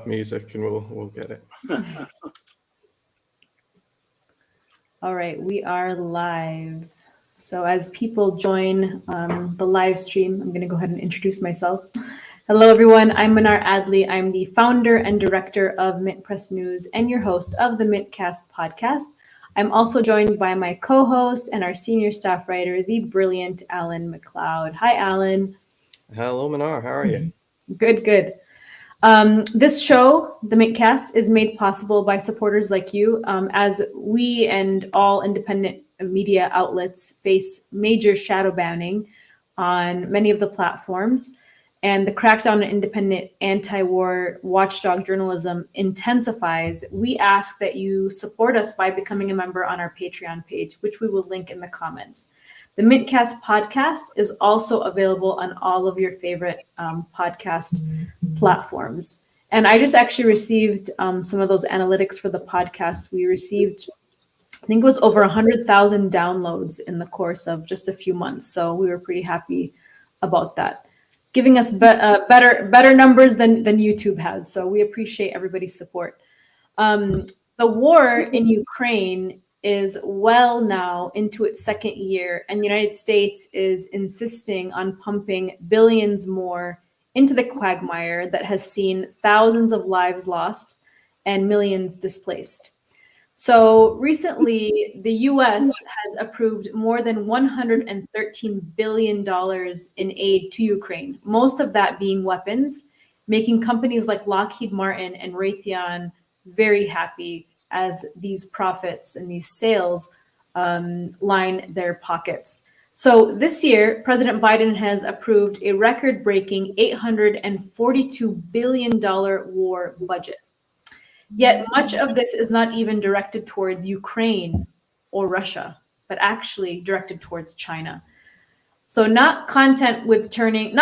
music and we'll get it. All right, we are live. So as people join the live stream, I'm going to go ahead and introduce myself. Hello, everyone. I'm Mnar Adley. I'm the founder and director of Mint Press News and your host of the Mintcast podcast. I'm also joined by my co-host and our senior staff writer, the brilliant Alan Macleod. Hi, Alan. Hello, Mnar. How are you? Good. This show, the Mintcast, is made possible by supporters like you, as we and all independent media outlets face major shadow banning on many of the platforms, and the crackdown on independent anti-war watchdog journalism intensifies. We ask that you support us by becoming a member on our Patreon page, which we will link in the comments. The Mintcast podcast is also available on all of your favorite podcast platforms. And I just actually received some of those analytics for the podcast. We received, I think it was over 100,000 downloads in the course of just a few months. So we were pretty happy about that, giving us better numbers than YouTube has. So we appreciate everybody's support. The war in Ukraine is well now into its second year, and the United States is insisting on pumping billions more into the quagmire that has seen thousands of lives lost and millions displaced. So recently, the US has approved more than $113 billion in aid to Ukraine, most of that being weapons, making companies like Lockheed Martin and Raytheon very happy as these profits and these sales line their pockets. So this year, President Biden has approved a record-breaking $842 billion war budget. Yet much of this is not even directed towards Ukraine or Russia, but actually directed towards China. So not content with turning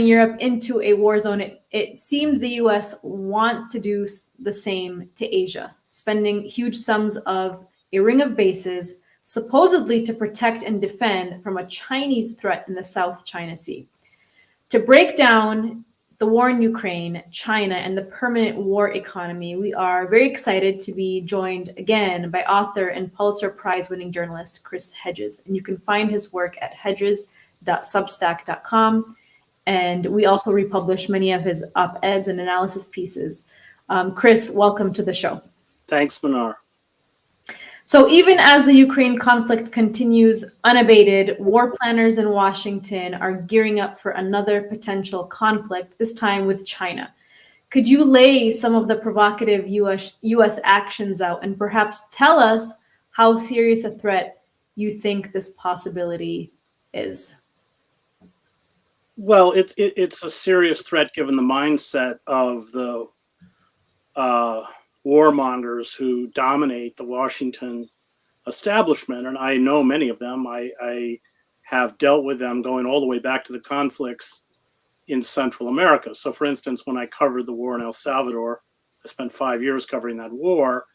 Europe into a war zone, it seems the US wants to do the same to Asia, spending huge sums of a ring of bases, supposedly to protect and defend from a Chinese threat in the South China Sea. To break down the war in Ukraine, China, and the permanent war economy, we are very excited to be joined again by author and Pulitzer Prize-winning journalist Chris Hedges. And you can find his work at hedges.substack.com. And we also republish many of his op-eds and analysis pieces. Chris, welcome to the show. Thanks, Mnar. So even as the Ukraine conflict continues unabated, war planners in Washington are gearing up for another potential conflict, this time with China. Could you lay some of the provocative US actions out and perhaps tell us how serious a threat you think this possibility is? Well, it's a serious threat given the mindset of the warmongers who dominate the Washington establishment, and I know many of them. I have dealt with them going all the way back to the conflicts in Central America. So, for instance, when I covered the war in El Salvador, I spent 5 years covering that war.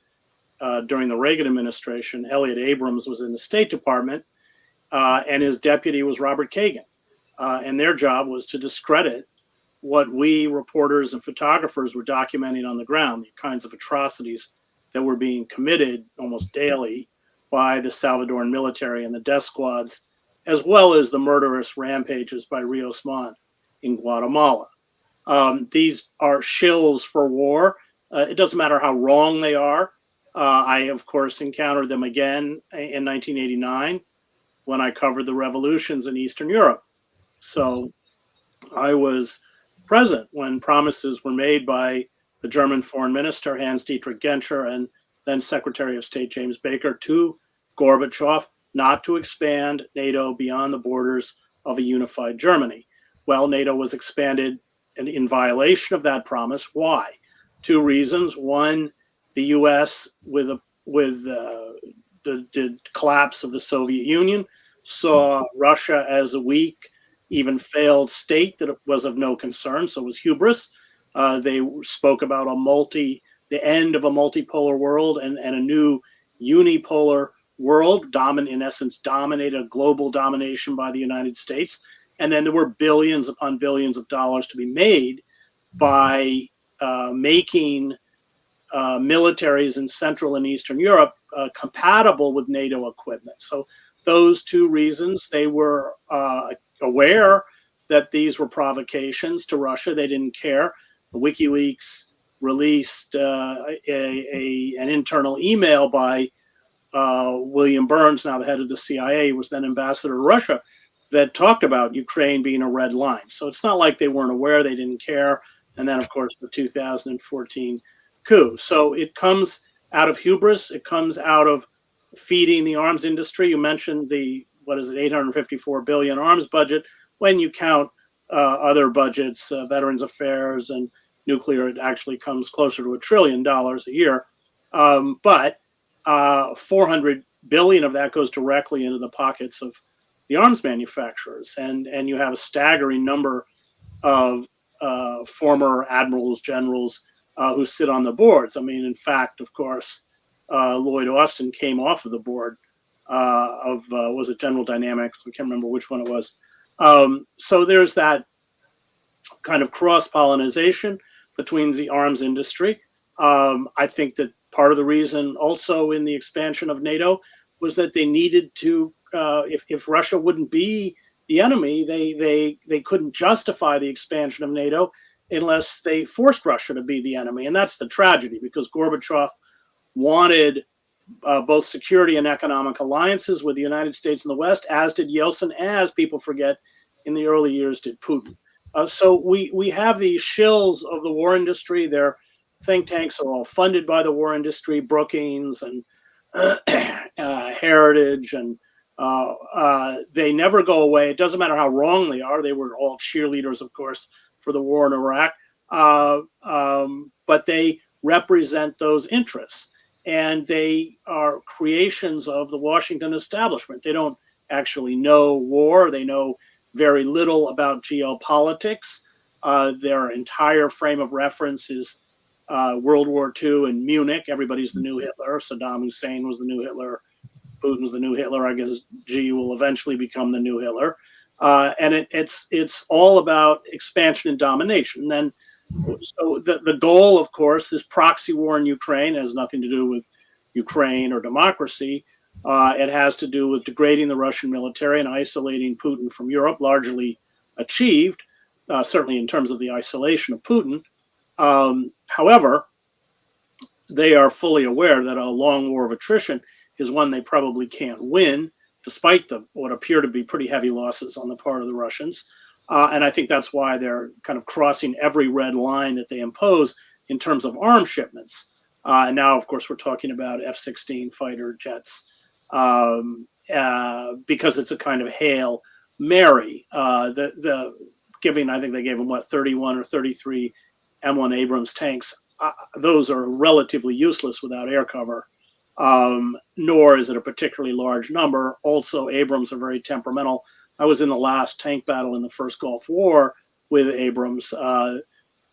During the Reagan administration, Elliott Abrams was in the State Department, and his deputy was Robert Kagan. And their job was to discredit what we reporters and photographers were documenting on the ground, the kinds of atrocities that were being committed almost daily by the Salvadoran military and the death squads, as well as the murderous rampages by Rios Montt in Guatemala. These are shills for war. It doesn't matter how wrong they are. I, of course, encountered them again in 1989 when I covered the revolutions in Eastern Europe. So I was present when promises were made by the German foreign minister, Hans-Dietrich Genscher, and then Secretary of State James Baker to Gorbachev not to expand NATO beyond the borders of a unified Germany. Well, NATO was expanded in violation of that promise. Why? Two reasons. One, the U.S., with the collapse of the Soviet Union, saw Russia as a weak, even failed state that was of no concern, so it was hubris. They spoke about the end of a multipolar world and a new unipolar world, in essence, dominated, a global domination by the United States. And then there were billions upon billions of dollars to be made by making militaries in Central and Eastern Europe compatible with NATO equipment. So those two reasons, they were aware that these were provocations to Russia. They didn't care. WikiLeaks released an internal email by William Burns, now the head of the CIA, was then ambassador to Russia, that talked about Ukraine being a red line. So it's not like they weren't aware, they didn't care. And then, of course, the 2014 coup. So it comes out of hubris. It comes out of feeding the arms industry. You mentioned the, what is it, 854 billion arms budget. When you count other budgets, Veterans Affairs and nuclear, it actually comes closer to $1 trillion a year. But 400 billion of that goes directly into the pockets of the arms manufacturers, and you have a staggering number of former admirals, generals who sit on the boards. I mean, in fact, of course, Lloyd Austin came off of the board of was it General Dynamics? I can't remember which one it was. So there's that kind of cross-pollination between the arms industry. I think that part of the reason also in the expansion of NATO was that they needed to, if Russia wouldn't be the enemy, they couldn't justify the expansion of NATO unless they forced Russia to be the enemy. And that's the tragedy, because Gorbachev wanted both security and economic alliances with the United States and the West, as did Yeltsin, as people forget, in the early years did Putin. So we have these shills of the war industry. Their think tanks are all funded by the war industry, Brookings and Heritage, and they never go away. It doesn't matter how wrong they are. They were all cheerleaders, of course, for the war in Iraq, but they represent those interests, and they are creations of the Washington establishment. They don't actually know war. They know very little about geopolitics. Their entire frame of reference is World War II and Munich. Everybody's the new Hitler. Saddam Hussein was the new Hitler. Putin's the new Hitler. I guess Xi will eventually become the new Hitler. And it's all about expansion and domination. And then, so the goal, of course, is proxy war in Ukraine. It has nothing to do with Ukraine or democracy. It has to do with degrading the Russian military and isolating Putin from Europe, largely achieved, certainly in terms of the isolation of Putin. However, they are fully aware that a long war of attrition is one they probably can't win, despite what appear to be pretty heavy losses on the part of the Russians. And I think that's why they're kind of crossing every red line that they impose in terms of arms shipments. And now, of course, we're talking about F-16 fighter jets, because it's a kind of Hail Mary. I think they gave them, 31 or 33 M1 Abrams tanks. Those are relatively useless without air cover, nor is it a particularly large number. Also, Abrams are very temperamental. I was in the last tank battle in the first Gulf War with Abrams.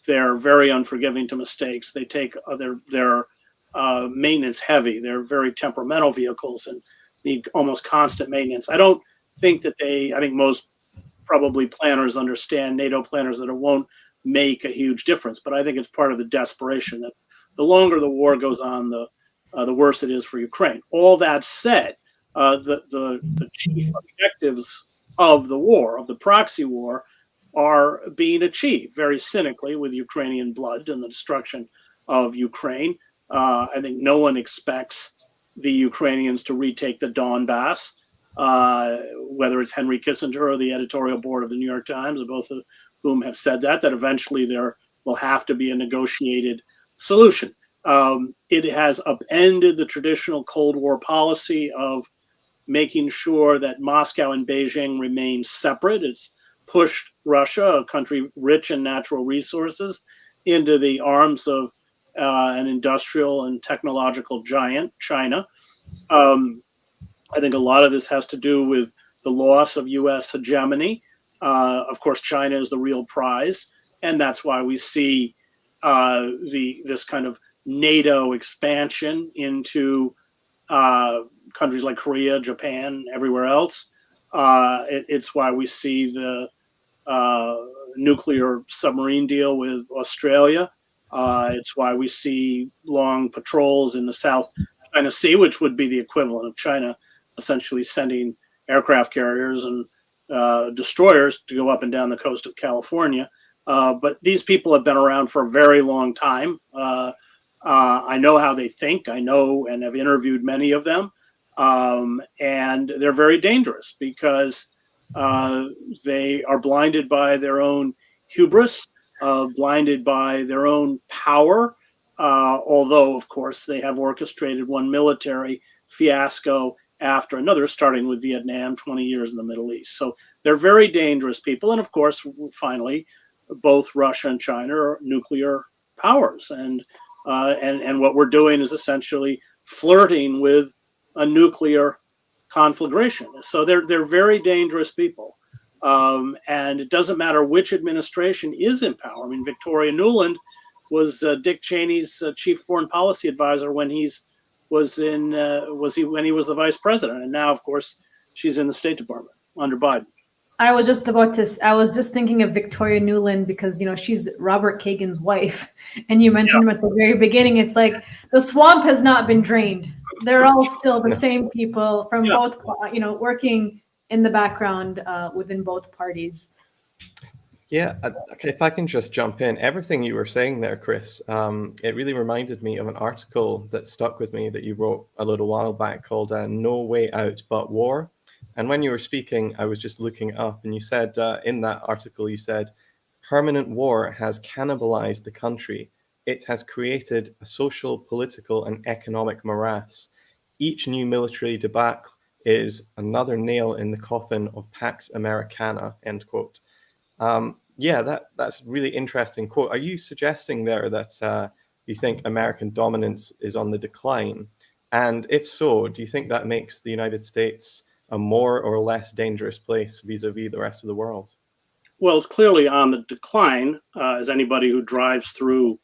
They're very unforgiving to mistakes. They take their maintenance heavy. They're very temperamental vehicles and need almost constant maintenance. I think most probably planners understand, NATO planners, that it won't make a huge difference. But I think it's part of the desperation that the longer the war goes on, the worse it is for Ukraine. All that said, the chief objectives of the war, of the proxy war, are being achieved very cynically with Ukrainian blood and the destruction of Ukraine. I think no one expects the Ukrainians to retake the Donbass, whether it's Henry Kissinger or the editorial board of the New York Times, both of whom have said that eventually there will have to be a negotiated solution. It has upended the traditional Cold War policy of making sure that Moscow and Beijing remain separate. It's pushed Russia, a country rich in natural resources, into the arms of an industrial and technological giant, China. I think a lot of this has to do with the loss of U.S. hegemony. Of course, China is the real prize, and that's why we see this kind of NATO expansion into countries like Korea, Japan, everywhere else. It's why we see the nuclear submarine deal with Australia. It's why we see long patrols in the South China Sea, which would be the equivalent of China essentially sending aircraft carriers and destroyers to go up and down the coast of California. But these people have been around for a very long time. I know how they think. I know and have interviewed many of them. And they're very dangerous because they are blinded by their own hubris, blinded by their own power, although, of course, they have orchestrated one military fiasco after another, starting with Vietnam, 20 years in the Middle East. So they're very dangerous people. And of course, finally, both Russia and China are nuclear powers. And what we're doing is essentially flirting with a nuclear conflagration. So they're very dangerous people. And it doesn't matter which administration is in power. I mean, Victoria Nuland was Dick Cheney's chief foreign policy advisor when he was the vice president, and now, of course, she's in the State Department under Biden. I was just thinking of Victoria Nuland because, she's Robert Kagan's wife. And you mentioned him at the very beginning. It's like the swamp has not been drained. They're all still the same people from both, working in the background within both parties. Yeah, okay, if I can just jump in, everything you were saying there, Chris, it really reminded me of an article that stuck with me that you wrote a little while back called No Way Out But War. And when you were speaking, I was just looking up, and you said in that article, you said, permanent war has cannibalized the country. It has created a social, political, and economic morass. Each new military debacle is another nail in the coffin of Pax Americana, end quote. That's a really interesting quote. Are you suggesting there that you think American dominance is on the decline? And if so, do you think that makes the United States a more or less dangerous place vis-a-vis the rest of the world? Well, it's clearly on the decline, as anybody who drives through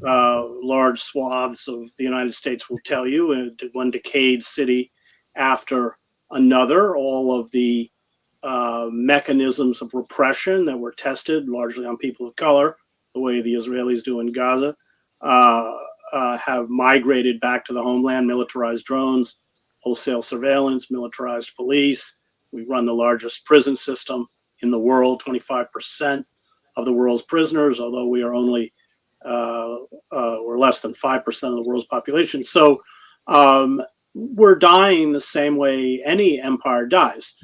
large swaths of the United States will tell you. One decayed city after another, all of the mechanisms of repression that were tested largely on people of color, the way the Israelis do in Gaza, have migrated back to the homeland. Militarized drones, wholesale surveillance, militarized police. We run the largest prison system in the world, 25% of the world's prisoners, although we are only we're less than 5% of the world's population. So we're dying the same way any empire dies.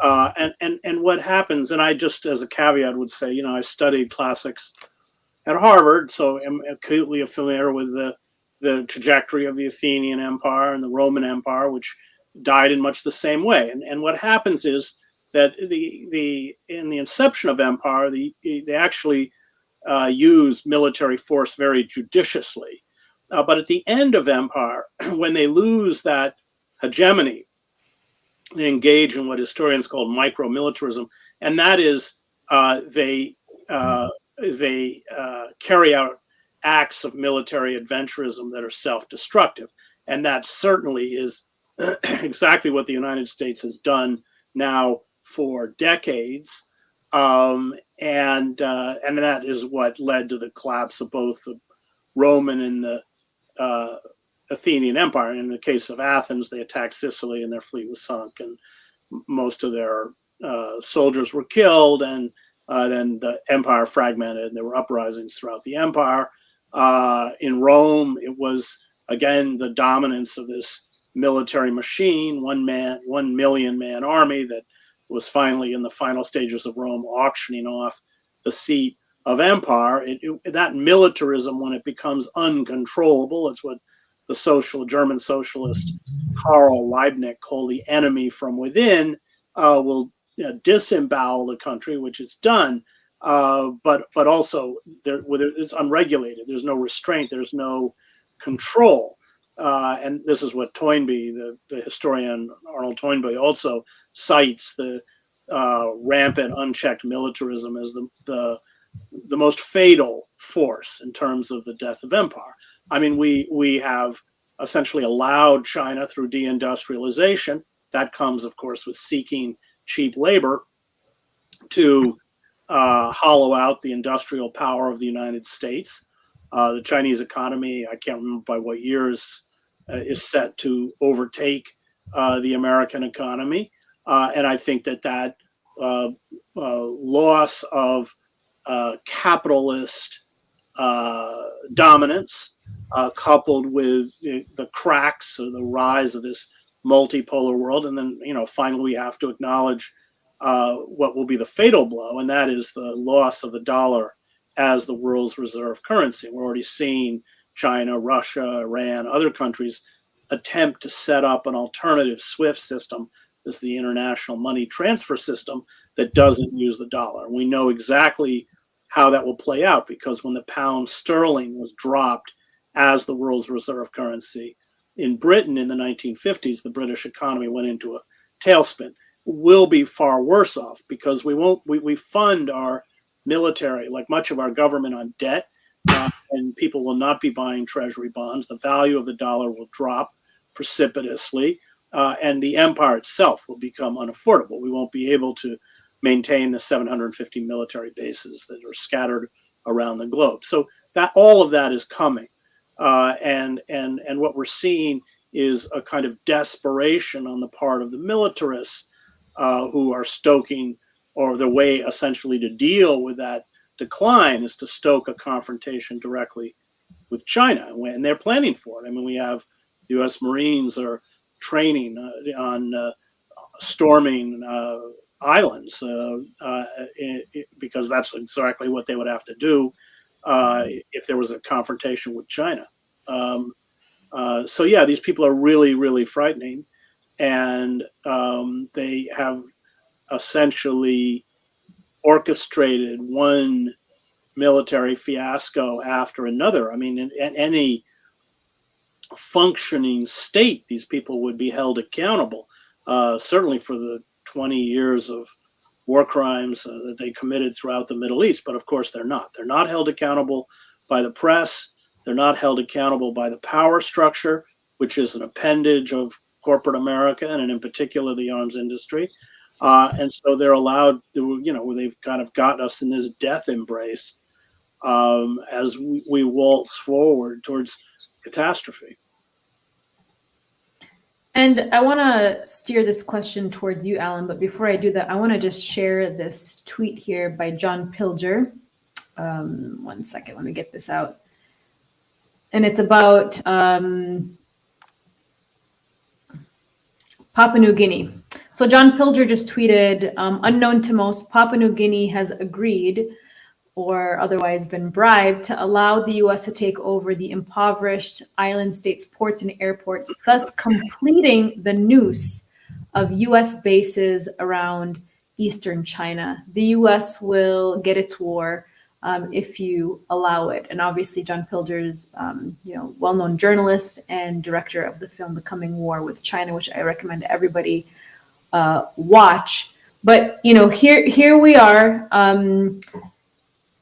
And what happens, and I just as a caveat would say, I studied classics at Harvard, so I'm acutely familiar with the trajectory of the Athenian Empire and the Roman Empire, which died in much the same way. And what happens is that in the inception of empire, they actually use military force very judiciously. But at the end of empire, when they lose that hegemony, they engage in what historians call micro-militarism, and that is they carry out acts of military adventurism that are self-destructive, and that certainly is exactly what the United States has done now for decades, and that is what led to the collapse of both the Roman and the Athenian Empire. In the case of Athens, they attacked Sicily and their fleet was sunk, and most of their soldiers were killed, and then the empire fragmented. There were uprisings throughout the empire. In Rome, it was, again, the dominance of this military machine, 1 million man army that was finally in the final stages of Rome auctioning off the seat of empire. That militarism, when it becomes uncontrollable, it's what the German socialist Karl Liebknecht called the enemy from within, will disembowel the country, which it's done. But also it's unregulated. There's no restraint. There's no control. And this is what Toynbee, the historian Arnold Toynbee, also cites the rampant, unchecked militarism as the most fatal force in terms of the death of empire. I mean, we have essentially allowed China through deindustrialization. That comes, of course, with seeking cheap labor to hollow out the industrial power of the United States. The Chinese economy, I can't remember by what years, is set to overtake the American economy. And I think that loss of capitalist dominance, coupled with the cracks or the rise of this multipolar world, and then finally we have to acknowledge what will be the fatal blow, and that is the loss of the dollar as the world's reserve currency. We're already seeing China, Russia, Iran, other countries attempt to set up an alternative SWIFT system. This is the international money transfer system that doesn't use the dollar. And we know exactly how that will play out, because when the pound sterling was dropped as the world's reserve currency in Britain in the 1950s, the British economy went into a tailspin. We'll be far worse off because we fund our military, like much of our government, on debt, and people will not be buying treasury bonds. The value of the dollar will drop precipitously, and the empire itself will become unaffordable. We won't be able to maintain the 750 military bases that are scattered around the globe. So that all of that is coming, and what we're seeing is a kind of desperation on the part of the militarists who are stoking, or the way essentially to deal with that decline is to stoke a confrontation directly with China, and they're planning for it. I mean, we have U.S. Marines are training on storming islands because that's exactly what they would have to do if there was a confrontation with China. So yeah, these people are really, really frightening, and they have essentially orchestrated one military fiasco after another. I mean, in any functioning state, these people would be held accountable, certainly for the 20 years of war crimes that they committed throughout the Middle East. But of course, they're not. They're not held accountable by the press. They're not held accountable by the power structure, which is an appendage of corporate America, and in particular the arms industry. And so they're allowed to, they've kind of got us in this death embrace as we waltz forward towards catastrophe. And I want to steer this question towards you, Alan. But before I do that, I want to just share this tweet here by John Pilger. 1 second, let me get this out. And it's about Papua New Guinea. So John Pilger just tweeted, unknown to most, Papua New Guinea has agreed or otherwise been bribed to allow the U.S. to take over the impoverished island state's ports and airports, thus completing the noose of U.S. bases around eastern China. The U.S. will get its war if you allow it. And obviously, John Pilger's, well-known journalist and director of the film The Coming War with China, which I recommend everybody watch. But here we are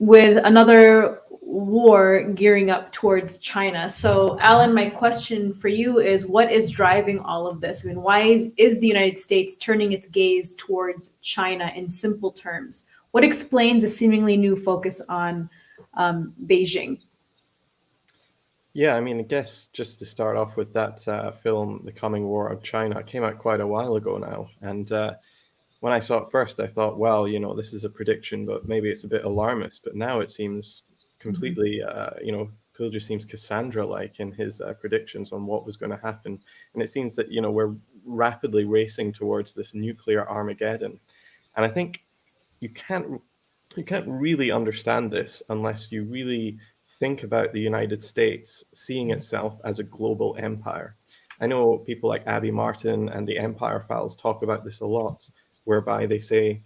with another war gearing up towards China. So, Alan, my question for you is, what is driving all of this? I mean, why is the United States turning its gaze towards China in simple terms? What explains a seemingly new focus on Beijing? Yeah, I mean, I guess just to start off with that film, The Coming War of China, it came out quite a while ago now. And when I saw it first, I thought, well, this is a prediction, but maybe it's a bit alarmist. But now it seems completely, Pilger seems Cassandra-like in his predictions on what was going to happen. And it seems that, we're rapidly racing towards this nuclear Armageddon. And I think you can't really understand this unless you really think about the United States seeing itself as a global empire. I know people like Abby Martin and the Empire Files talk about this a lot, whereby they say,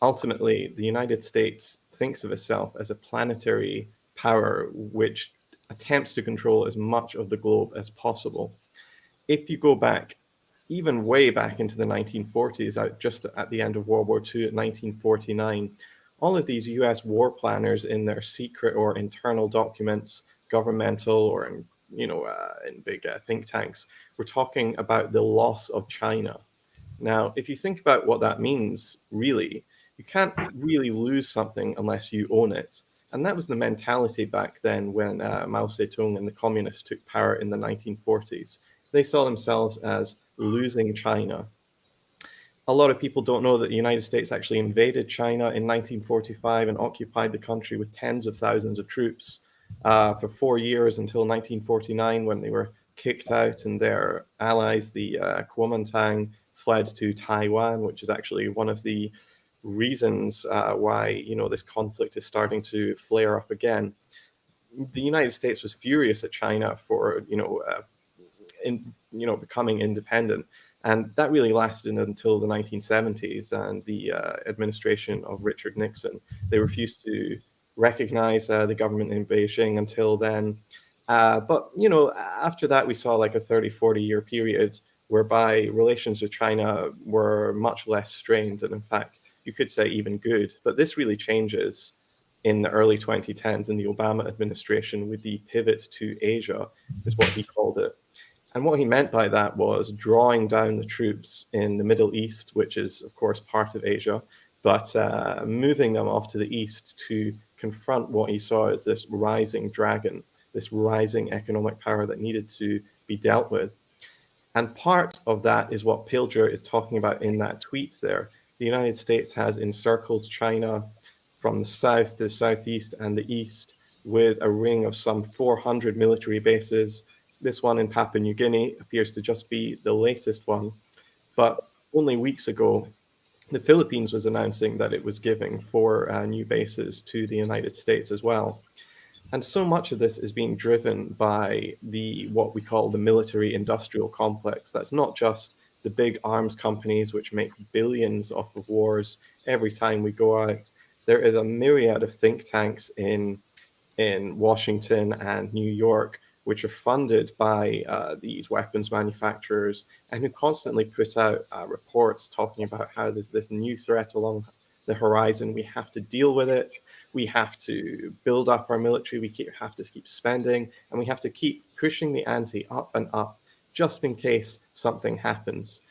ultimately, the United States thinks of itself as a planetary power which attempts to control as much of the globe as possible. If you go back, even way back into the 1940s, just at the end of World War II, at 1949, all of these US war planners in their secret or internal documents, governmental or in big think tanks, were talking about the loss of China. Now, if you think about what that means, really, you can't really lose something unless you own it. And that was the mentality back then when Mao Zedong and the communists took power in the 1940s. They saw themselves as losing China. A lot of people don't know that the United States actually invaded China in 1945 and occupied the country with tens of thousands of troops for 4 years until 1949, when they were kicked out and their allies, the Kuomintang, fled to Taiwan, which is actually one of the reasons why this conflict is starting to flare up again. The United States was furious at China for becoming independent. And that really lasted until the 1970s and the administration of Richard Nixon. They refused to recognize the government in Beijing until then. But after that, we saw like a 30, 40-year period whereby relations with China were much less strained. And in fact, you could say even good. But this really changes in the early 2010s in the Obama administration with the pivot to Asia, is what he called it. And what he meant by that was drawing down the troops in the Middle East, which is, of course, part of Asia, but moving them off to the east to confront what he saw as this rising dragon, this rising economic power that needed to be dealt with. And part of that is what Pilger is talking about in that tweet there. The United States has encircled China from the south, the southeast, and the east with a ring of some 400 military bases. This one in Papua New Guinea appears to just be the latest one. But only weeks ago, the Philippines was announcing that it was giving 4 new bases to the United States as well. And so much of this is being driven by what we call the military-industrial complex. That's not just the big arms companies which make billions off of wars every time we go out. There is a myriad of think tanks in Washington and New York which are funded by these weapons manufacturers and who constantly put out reports talking about how there's this new threat along the horizon. We have to deal with it. We have to build up our military. We have to keep spending, and we have to keep pushing the ante up and up just in case something happens.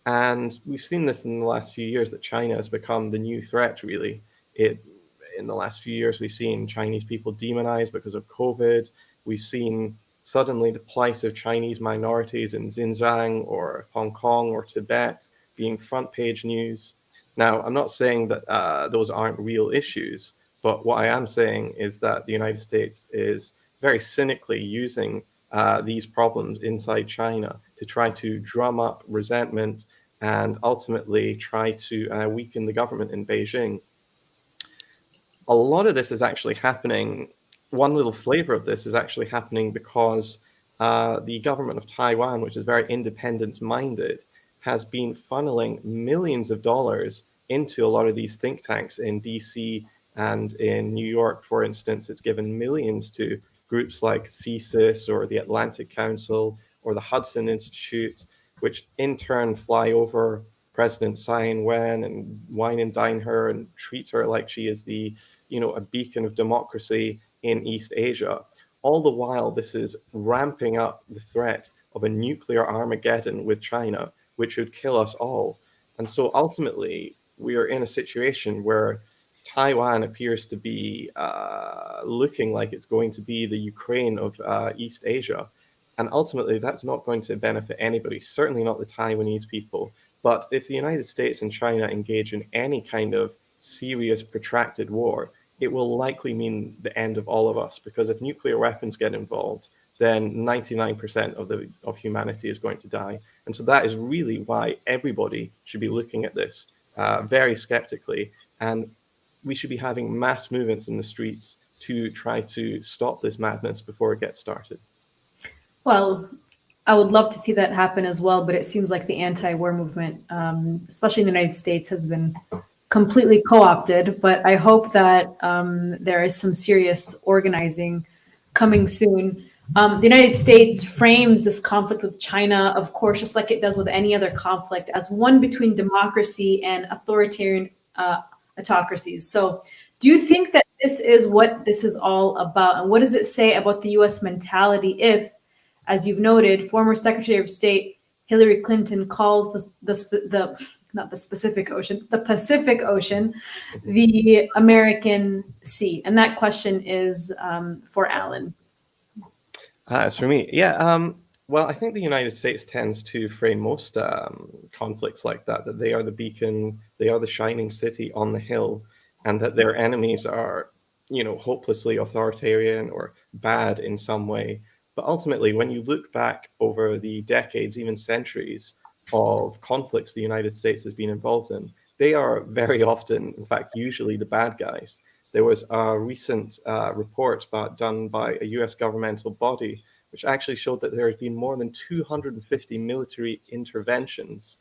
And we've seen this in the last few years that China has become the new threat, really. In the last few years, we've seen Chinese people demonized because of COVID. We've seen suddenly the plight of Chinese minorities in Xinjiang or Hong Kong or Tibet being front page news. Now, I'm not saying that those aren't real issues, but what I am saying is that the United States is very cynically using these problems inside China to try to drum up resentment and ultimately try to weaken the government in Beijing. A lot of this is actually happening. One little flavor of this is actually happening because the government of Taiwan, which is very independence-minded, has been funneling millions of dollars into a lot of these think tanks in DC and in New York, for instance. It's given millions to groups like CSIS or the Atlantic Council or the Hudson Institute, which in turn fly over President Tsai Ing-wen and wine and dine her and treat her like she is a beacon of democracy in East Asia. All the while, this is ramping up the threat of a nuclear Armageddon with China, which would kill us all. And so ultimately, we are in a situation where Taiwan appears to be looking like it's going to be the Ukraine of East Asia. And ultimately, that's not going to benefit anybody, certainly not the Taiwanese people. But if the United States and China engage in any kind of serious, protracted war, it will likely mean the end of all of us, because if nuclear weapons get involved, then 99% of humanity is going to die. And so that is really why everybody should be looking at this very skeptically. And we should be having mass movements in the streets to try to stop this madness before it gets started. Well, I would love to see that happen as well, but it seems like the anti-war movement, especially in the United States, has been completely co-opted. But I hope that there is some serious organizing coming soon. The United States frames this conflict with China, of course, just like it does with any other conflict, as one between democracy and authoritarian autocracies. So do you think that this is what this is all about? And what does it say about the US mentality if, as you've noted, former Secretary of State Hillary Clinton calls the not the Pacific Ocean, the Pacific Ocean, the American Sea? And that question is for Alan. It's for me. Yeah. Well, I think the United States tends to frame most conflicts like that they are the beacon, they are the shining city on the hill, and that their enemies are, hopelessly authoritarian or bad in some way. But ultimately, when you look back over the decades, even centuries of conflicts the United States has been involved in, they are very often, in fact, usually the bad guys. There was a recent report done by a US governmental body, which actually showed that there has been more than 250 military interventions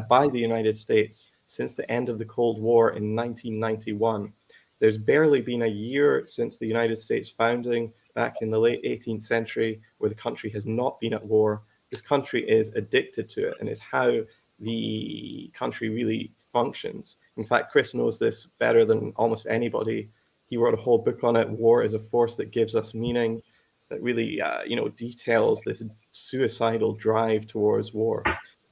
by the United States since the end of the Cold War in 1991. There's barely been a year since the United States founding back in the late 18th century where the country has not been at war. This country is addicted to it, and it's how the country really functions. In fact, Chris knows this better than almost anybody. He wrote a whole book on it, War is a Force That Gives Us Meaning, that really, details this suicidal drive towards war.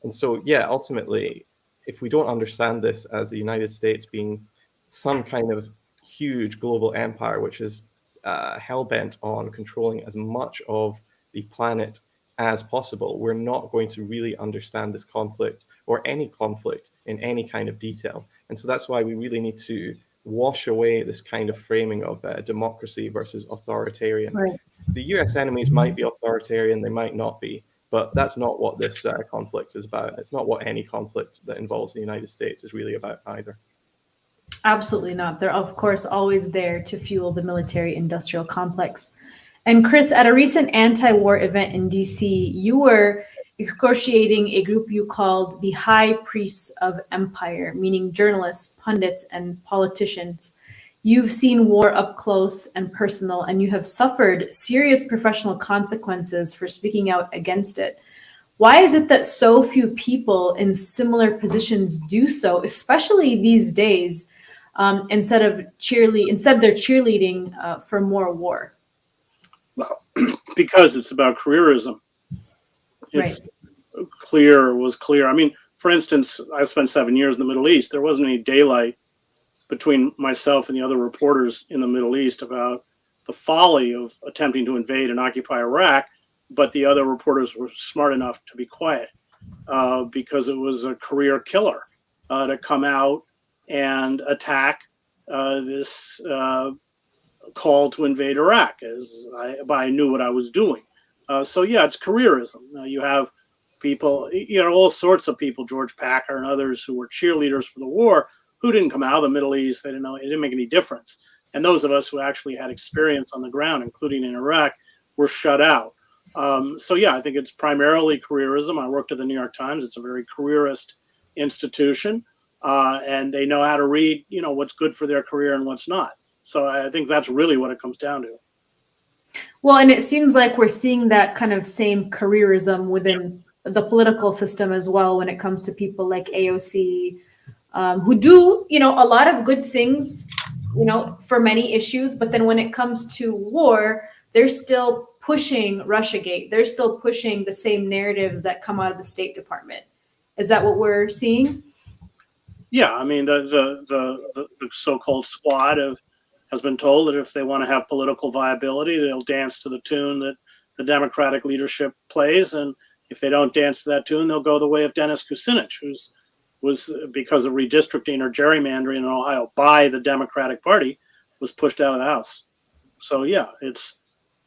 And so, yeah, ultimately, if we don't understand this as the United States being some kind of huge global empire, which is hell-bent on controlling as much of the planet as possible, we're not going to really understand this conflict or any conflict in any kind of detail. And so that's why we really need to wash away this kind of framing of democracy versus authoritarian. Right. The US enemies might be authoritarian, they might not be, but that's not what this conflict is about. It's not what any conflict that involves the United States is really about either. Absolutely not. They're, of course, always there to fuel the military-industrial complex. And Chris, at a recent anti-war event in DC, you were excoriating a group you called the High Priests of Empire, meaning journalists, pundits, and politicians. You've seen war up close and personal, and you have suffered serious professional consequences for speaking out against it. Why is it that so few people in similar positions do so, especially these days, instead they're cheerleading for more war? Well, because it's about careerism. It's was clear. I mean, for instance, I spent 7 years in the Middle East. There wasn't any daylight between myself and the other reporters in the Middle East about the folly of attempting to invade and occupy Iraq, but the other reporters were smart enough to be quiet because it was a career killer to come out and attack this call to invade Iraq, as I knew what I was doing. So yeah, it's careerism. You have people, all sorts of people, George Packer and others who were cheerleaders for the war, who didn't come out of the Middle East. They didn't know, it didn't make any difference. And those of us who actually had experience on the ground, including in Iraq, were shut out. So yeah, I think it's primarily careerism. I worked at the New York Times. It's a very careerist institution, and they know how to read, what's good for their career and what's not. So I think that's really what it comes down to. Well, and it seems like we're seeing that kind of same careerism within the political system as well when it comes to people like AOC, who do, a lot of good things, for many issues. But then when it comes to war, they're still pushing Russiagate. They're still pushing the same narratives that come out of the State Department. Is that what we're seeing? Yeah, I mean, the so-called squad has been told that if they want to have political viability, they'll dance to the tune that the Democratic leadership plays. And if they don't dance to that tune, they'll go the way of Dennis Kucinich, was because of redistricting or gerrymandering in Ohio by the Democratic Party, was pushed out of the House. So yeah, it's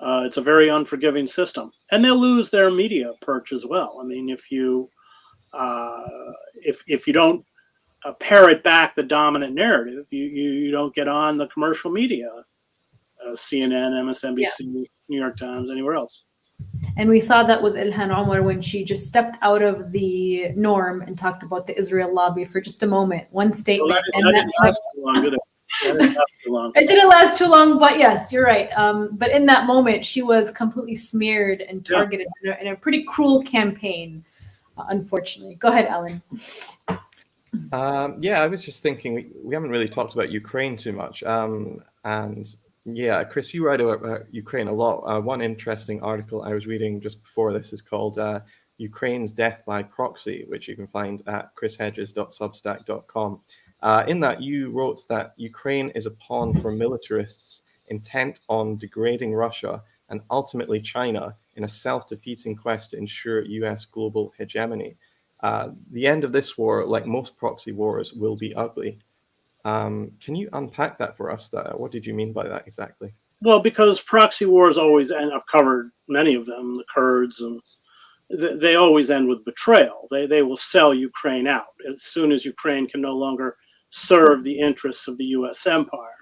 a very unforgiving system, and they'll lose their media perch as well. I mean, if you don't parrot back the dominant narrative, you don't get on the commercial media, CNN, MSNBC, New York Times, anywhere else. And we saw that with Ilhan Omar when she just stepped out of the norm and talked about the Israel lobby for just a moment. One statement. Well, that didn't last too long, did it? That didn't last too long. It didn't last too long, but yes, you're right. But in that moment, she was completely smeared and targeted in a pretty cruel campaign, unfortunately. Go ahead, Alan. I was just thinking, we haven't really talked about Ukraine too much. And yeah, Chris, you write about Ukraine a lot. One interesting article I was reading just before this is called Ukraine's Death by Proxy, which you can find at chrishedges.substack.com. In that, you wrote that Ukraine is a pawn for militarists intent on degrading Russia and ultimately China in a self-defeating quest to ensure US global hegemony. The end of this war, like most proxy wars, will be ugly. Can you unpack that for us? What did you mean by that exactly? Well, because proxy wars always, and I've covered many of them, the Kurds, and they always end with betrayal. They will sell Ukraine out as soon as Ukraine can no longer serve the interests of the US empire.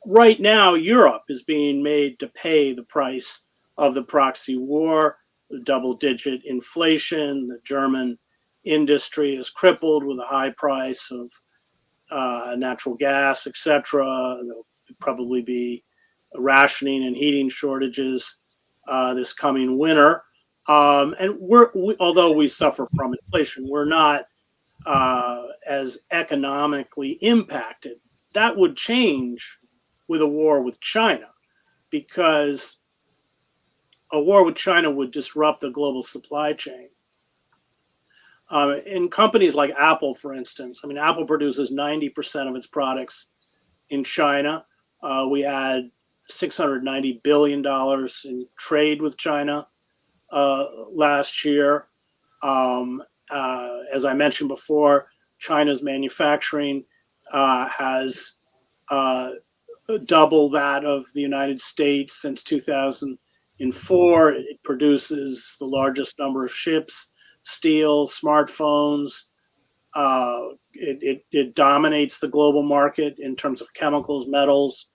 Right now, Europe is being made to pay the price of the proxy war, the double-digit inflation. The German industry is crippled with a high price of natural gas, etc. There'll probably be rationing and heating shortages this coming winter. And although we suffer from inflation, we're not as economically impacted. That would change with a war with China, because a war with China would disrupt the global supply chain. In companies like Apple, for instance, I mean, Apple produces 90% of its products in China. We had $690 billion in trade with China last year. As I mentioned before, China's manufacturing has double that of the United States since 2004. It produces the largest number of ships, steel, smartphones. It dominates the global market in terms of chemicals, metals,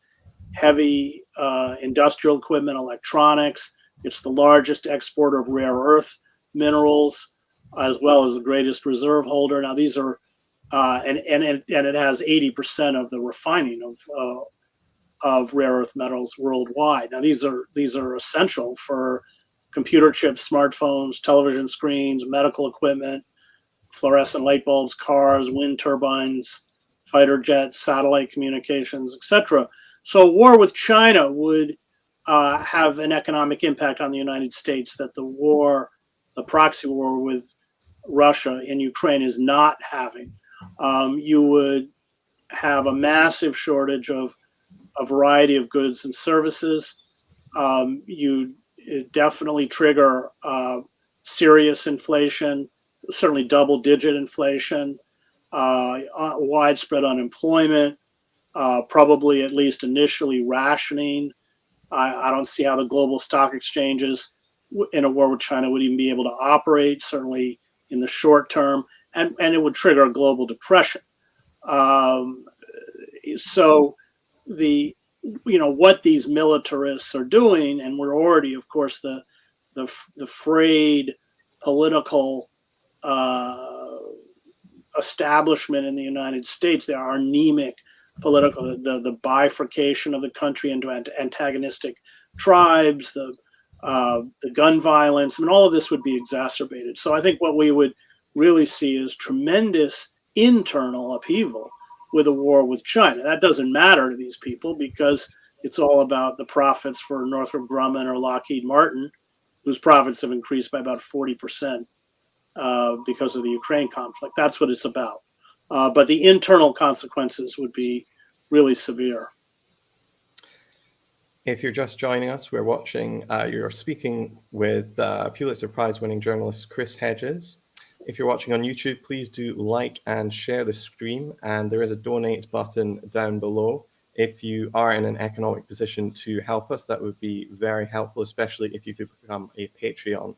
heavy industrial equipment, electronics. It's the largest exporter of rare earth minerals, as well as the greatest reserve holder. Now, these are and it has 80% of the refining of rare earth metals worldwide. Now, these are essential for computer chips, smartphones, television screens, medical equipment, fluorescent light bulbs, cars, wind turbines, fighter jets, satellite communications, etc. So, a war with China would have an economic impact on the United States that the proxy war with Russia in Ukraine is not having. You would have a massive shortage of a variety of goods and services. You definitely trigger serious inflation, certainly double-digit inflation, widespread unemployment, probably at least initially rationing. I don't see how the global stock exchanges in a war with China would even be able to operate, certainly in the short term, and it would trigger a global depression. So what these militarists are doing, and we're already, of course, the frayed political establishment in the United States. There are anemic political, the bifurcation of the country into antagonistic tribes, the gun violence. I mean, all of this would be exacerbated. So I think what we would really see is tremendous internal upheaval with a war with China. That doesn't matter to these people because it's all about the profits for Northrop Grumman or Lockheed Martin, whose profits have increased by about 40% because of the Ukraine conflict. That's what it's about. But the internal consequences would be really severe. If you're just joining us, you're speaking with Pulitzer Prize-winning journalist Chris Hedges. If you're watching on YouTube, please do like and share the stream. And there is a donate button down below. If you are in an economic position to help us, that would be very helpful, especially if you could become a Patreon.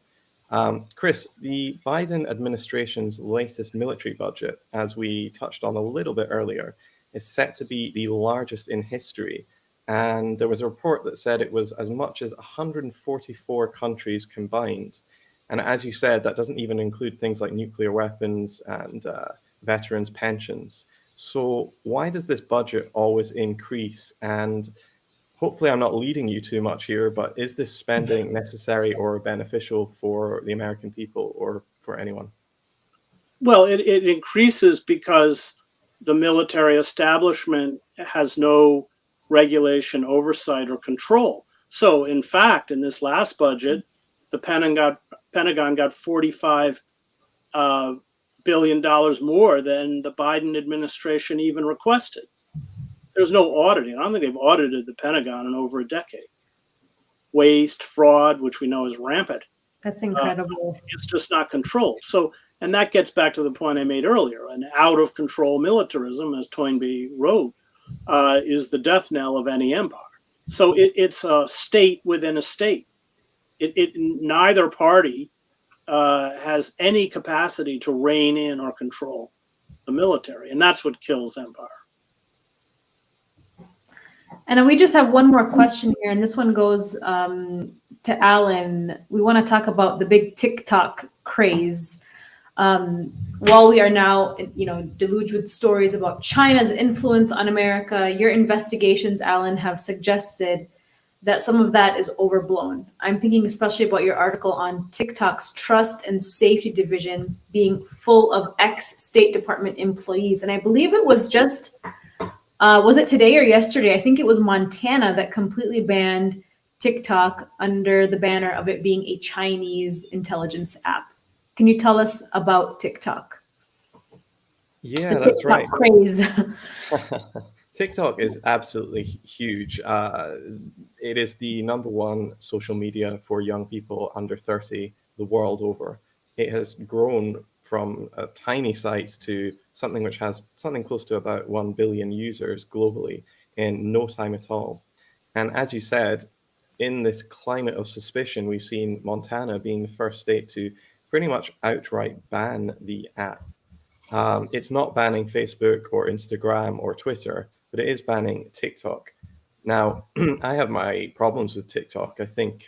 Chris, the Biden administration's latest military budget, as we touched on a little bit earlier, is set to be the largest in history. And there was a report that said it was as much as 144 countries combined. And as you said, that doesn't even include things like nuclear weapons and veterans' pensions. So why does this budget always increase? And hopefully I'm not leading you too much here, but is this spending necessary or beneficial for the American people or for anyone? Well, it increases because the military establishment has no regulation, oversight, or control. So, in fact, in this last budget, the Pentagon got $45 billion more than the Biden administration even requested. There's no auditing. I don't think they've audited the Pentagon in over a decade. Waste, fraud, which we know is rampant. That's incredible. It's just not controlled. So, and that gets back to the point I made earlier. An out-of-control militarism, as Toynbee wrote, is the death knell of any empire. So it's a state within a state. Neither party has any capacity to rein in or control the military, and that's what kills empire. And we just have one more question here, and this one goes to Alan. We want to talk about the big TikTok craze. While we are now, deluged with stories about China's influence on America, your investigations, Alan, have suggested that some of that is overblown. I'm thinking especially about your article on TikTok's Trust and Safety Division being full of ex-State Department employees. And I believe it was just, was it today or yesterday? I think it was Montana that completely banned TikTok under the banner of it being a Chinese intelligence app. Can you tell us about TikTok? Yeah, The that's TikTok right. craze. TikTok is absolutely huge. It is the #1 social media for young people under 30 the world over. It has grown from a tiny site to something which has something close to about 1 billion users globally in no time at all. And as you said, in this climate of suspicion, we've seen Montana being the first state to pretty much outright ban the app. It's not banning Facebook or Instagram or Twitter, but it is banning TikTok. Now, I have my problems with TikTok. I think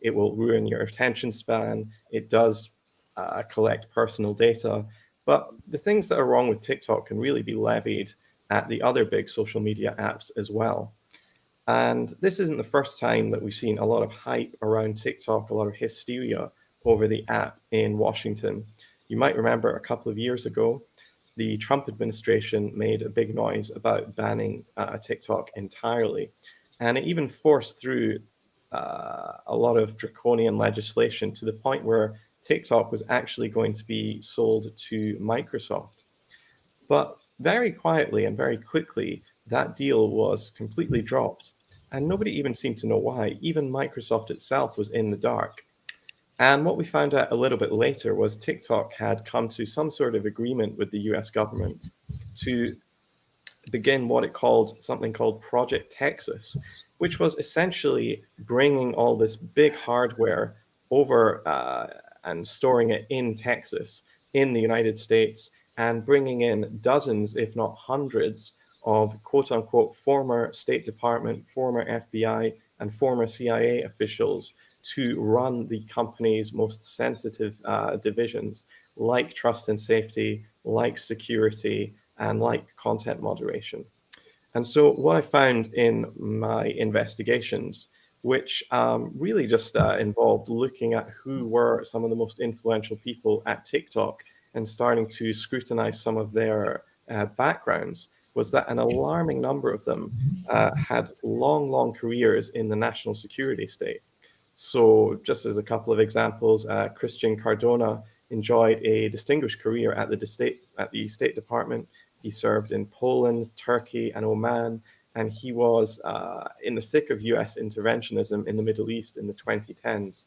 it will ruin your attention span. It does collect personal data. But the things that are wrong with TikTok can really be levied at the other big social media apps as well. And this isn't the first time that we've seen a lot of hype around TikTok, a lot of hysteria over the app in Washington. You might remember a couple of years ago, the Trump administration made a big noise about banning TikTok entirely. And it even forced through a lot of draconian legislation to the point where TikTok was actually going to be sold to Microsoft. But very quietly and very quickly, that deal was completely dropped. And nobody even seemed to know why. Even Microsoft itself was in the dark. And what we found out a little bit later was TikTok had come to some sort of agreement with the US government to begin what it called something called Project Texas, which was essentially bringing all this big hardware over and storing it in Texas, in the United States, and bringing in dozens, if not hundreds, of quote unquote former State Department, former FBI, and former CIA officials to run the company's most sensitive divisions, like trust and safety, like security, and like content moderation. And so what I found in my investigations, which really just involved looking at who were some of the most influential people at TikTok and starting to scrutinize some of their backgrounds, was that an alarming number of them had long careers in the national security state. So just as a couple of examples, Christian Cardona enjoyed a distinguished career at the State Department. He served in Poland, Turkey, and Oman, and he was in the thick of US interventionism in the Middle East in the 2010s.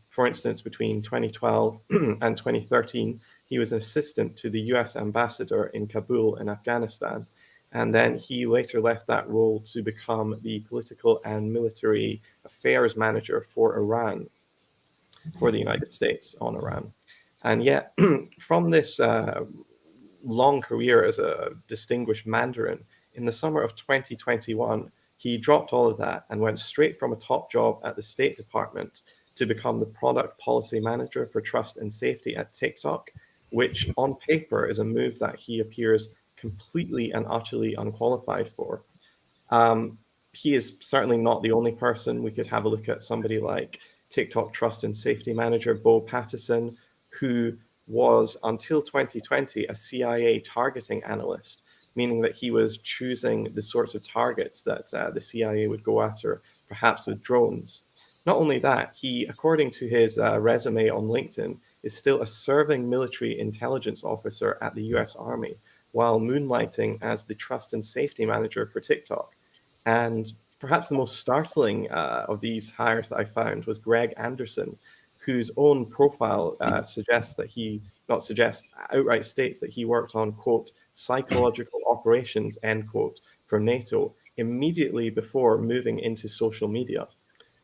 For instance, between 2012 and 2013, he was an assistant to the US ambassador in Kabul in Afghanistan. And then he later left that role to become the political and military affairs manager for Iran, for the United States on Iran. And yet, from this long career as a distinguished Mandarin, in the summer of 2021, he dropped all of that and went straight from a top job at the State Department to become the product policy manager for trust and safety at TikTok, which on paper is a move that he appears completely and utterly unqualified for. He is certainly not the only person. We could have a look at somebody like TikTok Trust and Safety Manager Bo Pattison, who was until 2020 a CIA targeting analyst, meaning that he was choosing the sorts of targets that the CIA would go after, perhaps with drones. Not only that, he, according to his resume on LinkedIn, is still a serving military intelligence officer at the US Army, while moonlighting as the trust and safety manager for TikTok. And perhaps the most startling of these hires that I found was Greg Anderson, whose own profile suggests that he, not suggests, outright states that he worked on, quote, psychological operations, end quote, for NATO immediately before moving into social media.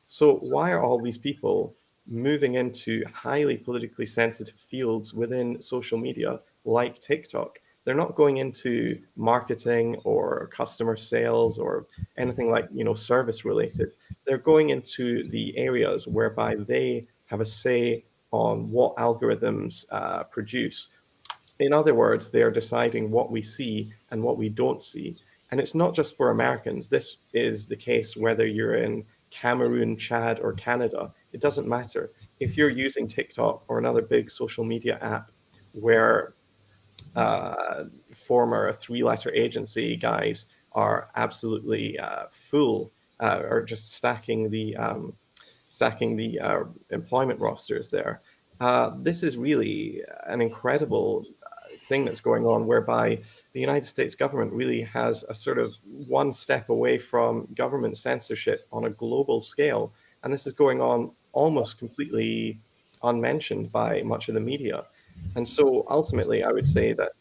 So why are all these people moving into highly politically sensitive fields within social media like TikTok? They're not going into marketing or customer sales or anything like, service related. They're going into the areas whereby they have a say on what algorithms produce. In other words, they are deciding what we see and what we don't see. And it's not just for Americans. This is the case whether you're in Cameroon, Chad, or Canada. It doesn't matter. If you're using TikTok or another big social media app where former three-letter agency guys are absolutely full or just stacking the employment rosters there. This is really an incredible thing that's going on, whereby the United States government really has a sort of one step away from government censorship on a global scale. And this is going on almost completely unmentioned by much of the media. And so ultimately, I would say that,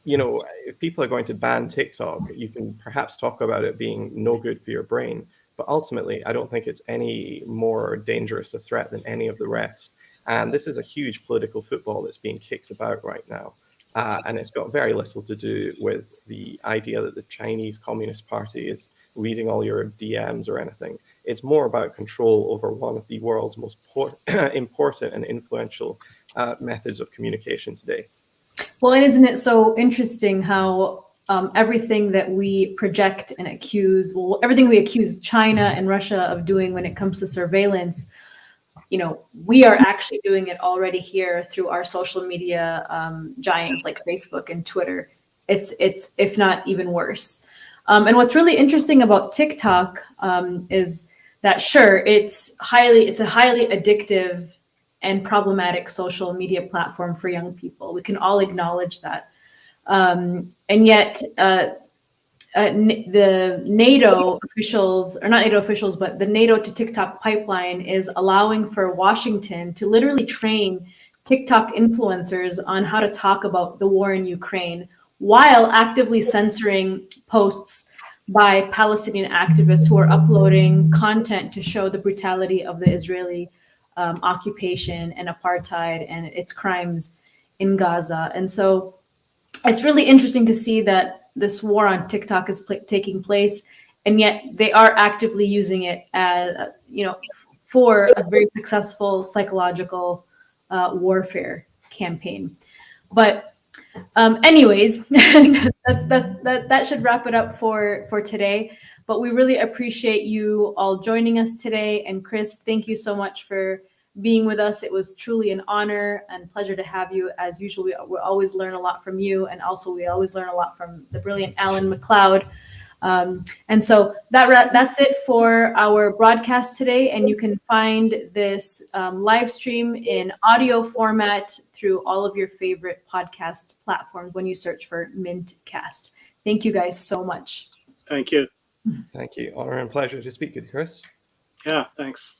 if people are going to ban TikTok, you can perhaps talk about it being no good for your brain. But ultimately, I don't think it's any more dangerous a threat than any of the rest. And this is a huge political football that's being kicked about right now. And it's got very little to do with the idea that the Chinese Communist Party is reading all your DMs or anything. It's more about control over one of the world's most important and influential methods of communication today. Well, and isn't it so interesting how everything that we project and accuse, everything we accuse China and Russia of doing when it comes to surveillance, we are actually doing it already here through our social media giants like Facebook and Twitter. It's if not even worse. And what's really interesting about TikTok is that, sure, it's a highly addictive and problematic social media platform for young people. We can all acknowledge that. And yet the NATO officials, or not NATO officials, but the NATO to TikTok pipeline is allowing for Washington to literally train TikTok influencers on how to talk about the war in Ukraine, while actively censoring posts by Palestinian activists who are uploading content to show the brutality of the Israeli occupation and apartheid and its crimes in Gaza. And so it's really interesting to see that this war on TikTok is taking place, and yet they are actively using it as, for a very successful psychological warfare campaign. But anyways, that should wrap it up for today. But we really appreciate you all joining us today. And Chris, thank you so much for being with us. It was truly an honor and pleasure to have you. As usual, we always learn a lot from you. And also we always learn a lot from the brilliant Alan Macleod. And so that's it for our broadcast today. And you can find this live stream in audio format through all of your favorite podcast platforms when you search for Mintcast. Thank you guys so much. Thank you. Thank you. Honor and pleasure to speak with you, Chris. Yeah, thanks.